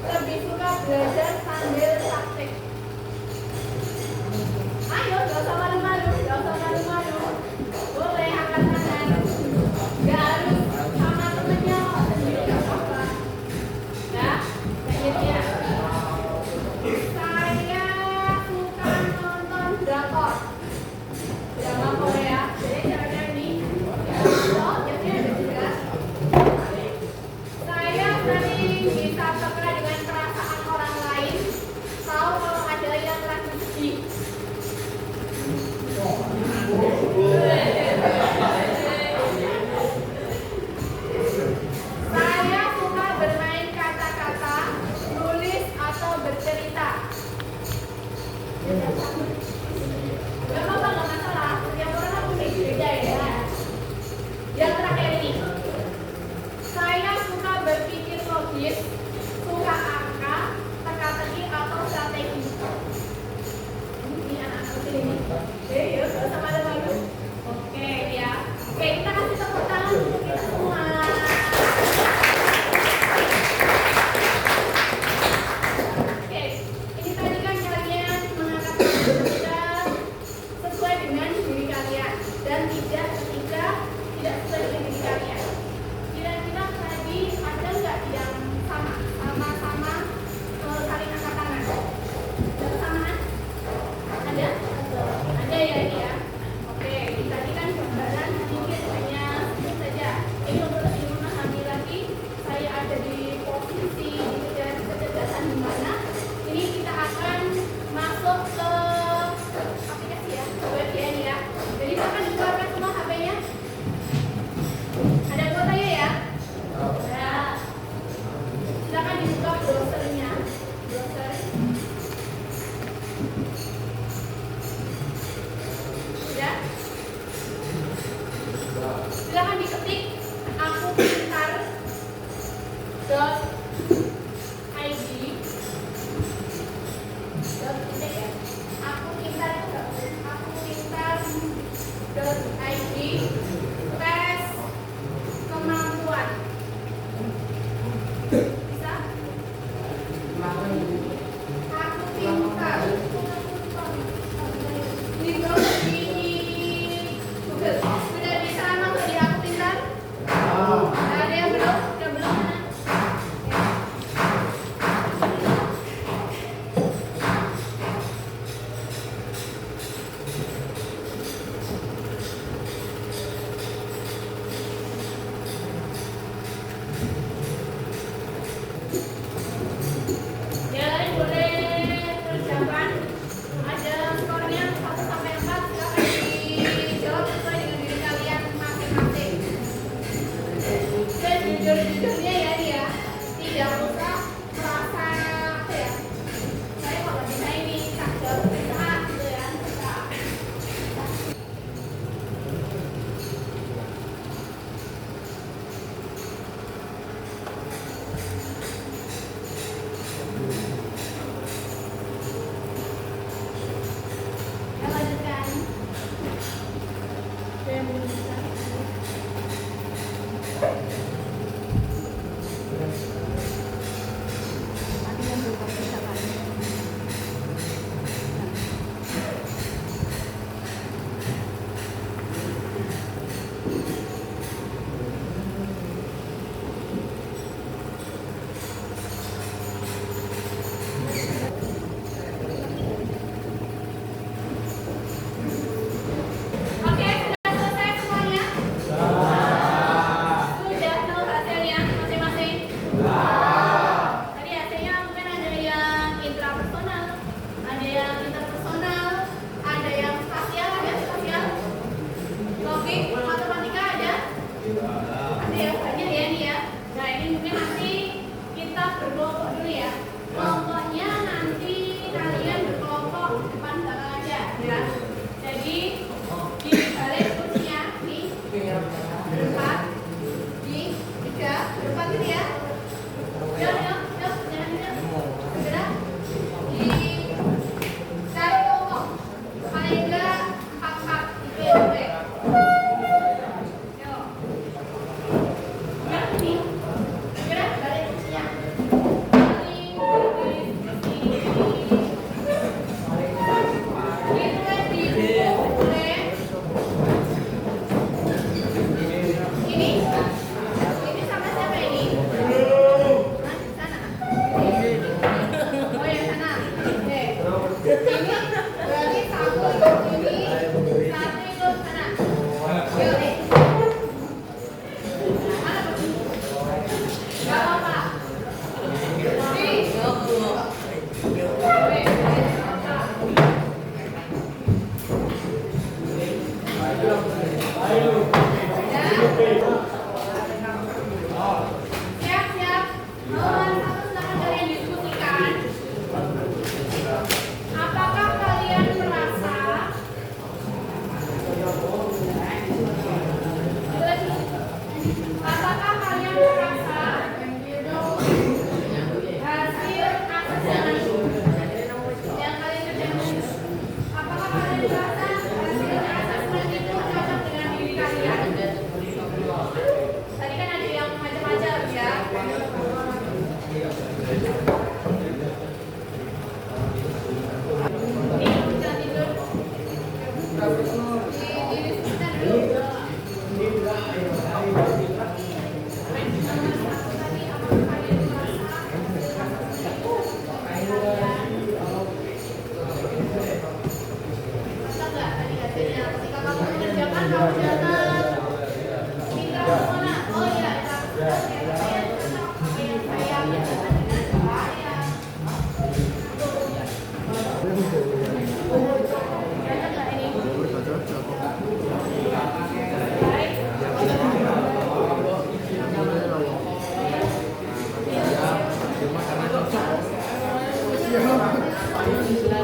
lebih suka belajar sambil praktik? Ayo, gak usah malu-malu, gak usah malu-malu. Boleh angkat tangan. Gak harus sama temennya, sendiri gak apa-apa. Ya, lanjut ya. Saya suka nonton drakor, drama Korea. Jadi caranya ini, ya, biasanya ada juga. Saya sering bisa peka dengan perasaan orang lain. Tahu kalau ada yang lagi sedih. Saya suka bermain kata-kata, nulis atau bercerita. Gak apa-apa, gak masalah. Setiap orang kan punya beda ya. Yang terakhir ini, saya suka berpikir logis, suka angka, teka-teki atau strategi. Ini anak kecil ini. Oke, yuk, gak usah malu-malu. Oke, ya. Oke, kita kasih tepuk tangan untuk kita semua. Oke, ini tadi kan kalian mengangkat tangan sesuai dengan diri kalian dan tidak ketika tidak sesuai dengan diri kalian. Kira-kira tadi ada nggak yang sama-sama saling angkat tangan? Ada kesamaan? Ada? Ada ya ini ya. Oke, tadi kan gambaran sedikit hanya sedikit saja. Ini untuk lebih memahami lagi saya ada di posisi kecerdasan di mana. Ini kita akan masuk ke aplikasi ya, web ya ini ya. Jadi akan dikeluarkan semua HP-nya. Ada kuotanya ya? Ya. Silakan dibuka browsernya. Browser. Ya. Silakan diketik aku pintar .id ya. Aku pintar .id tes kemampuan. Bisa?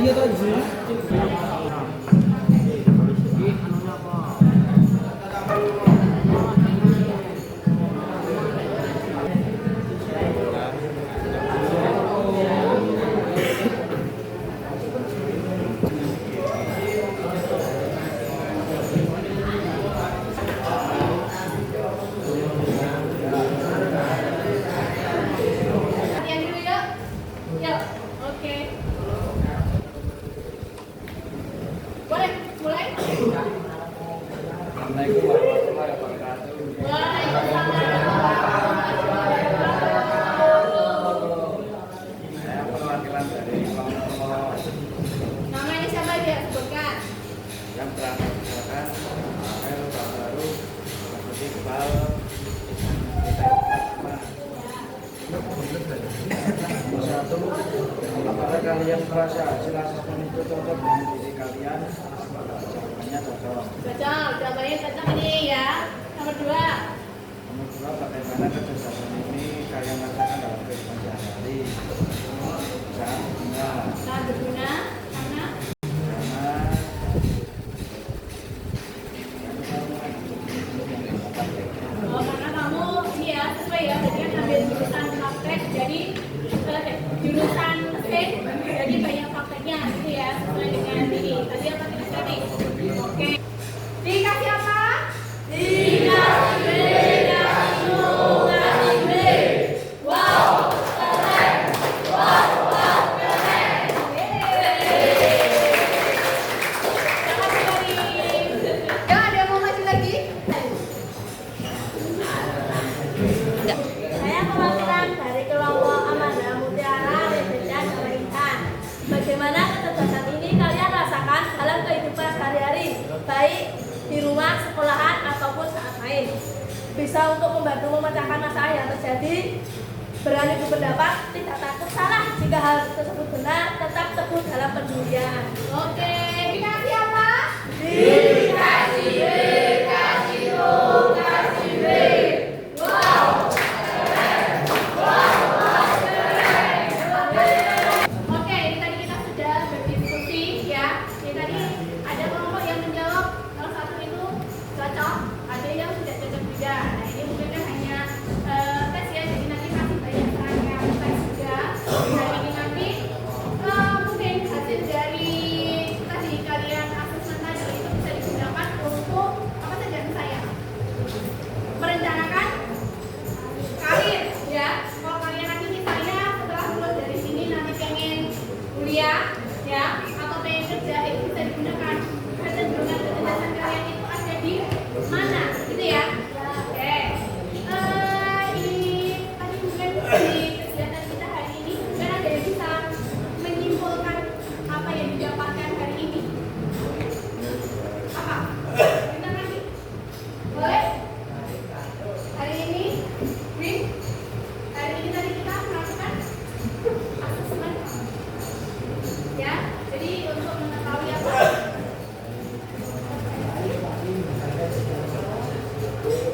Iya tadi. Latihan dulu yuk. Yuk, oke. Boleh, mulai? Assalamualaikum warahmatullahi wabarakatuh. Saya perwakilan dari kelompok Namanya siapa dia? Sebutkan. yang beranggotakan Rahel Babaru, Mas Iqbal, satu, apakah kalian merasa hasil asesmen itu cocok dengan diri kalian? Jawabannya cocok. Cocok, jawabannya cocok ini ya. Nomor 2. Nomor dua, bagaimana kecerdasan ini kalian rasakan dalam kehidupan sehari-hari? Sangat berguna. Sangat berguna karena karena kamu ini ya sesuai ya, berarti kan ambil jurusan praktek, jadi jurusan C, jadi banyak prakteknya gitu ya, sesuai dengan ini. Tadi apa kita cari? Oke. Dikasih apa? Dikasih B, dikasih U, dikasih B. Wow, keren. Wow, keren. Jangan sekali. Ya, ada yang mau maju lagi? Saya perwakilan dari kelompok Amanda Mutiara Rebedan Intan. Bagaimana kecerdasan ini kalian rasakan dalam kehidupan sehari-hari, baik di rumah, sekolahan, ataupun saat main? Bisa untuk membantu memecahkan masalah yang terjadi, berani berpendapat, tidak takut salah, jika hal tersebut benar, tetap teguh dalam pendirian. Oke, dikasih apa? Dikasih B, Dikasih U, kasih B. Wow, keren. Wow, keren. Oke, ini tadi kita sudah berdiskusi ya. Ini tadi ada kelompok yang menjawab salah satu itu cocok, ada yang tidak cocok juga. Nah, ini mungkin kan hanya tes ya, jadi nanti kasih banyak rangkaian tes juga. Nah, ini nanti mungkin hasil dari tadi kalian asesmen tadi itu bisa digunakan untuk apa saja saya merencanakan karir ya. Kalau kalian nanti misalnya setelah lulus dari sini nanti pengen kuliah ya atau pengen kerja, itu bisa digunakan kecenderungan kecerdasan kalian itu ada di mana gitu ya. Oke. Ini tadi mungkin di kegiatan kita hari ini mungkin ada yang bisa menyimpulkan apa yang didapatkan hari ini. Apa? Kita nanti boleh? Hari ini, Win, hari ini tadi kita melakukan asesmen, ya. Jadi untuk mengetahui apa?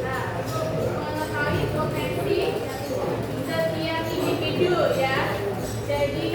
Nah, untuk mengetahui potensi setiap individu, ya. Jadi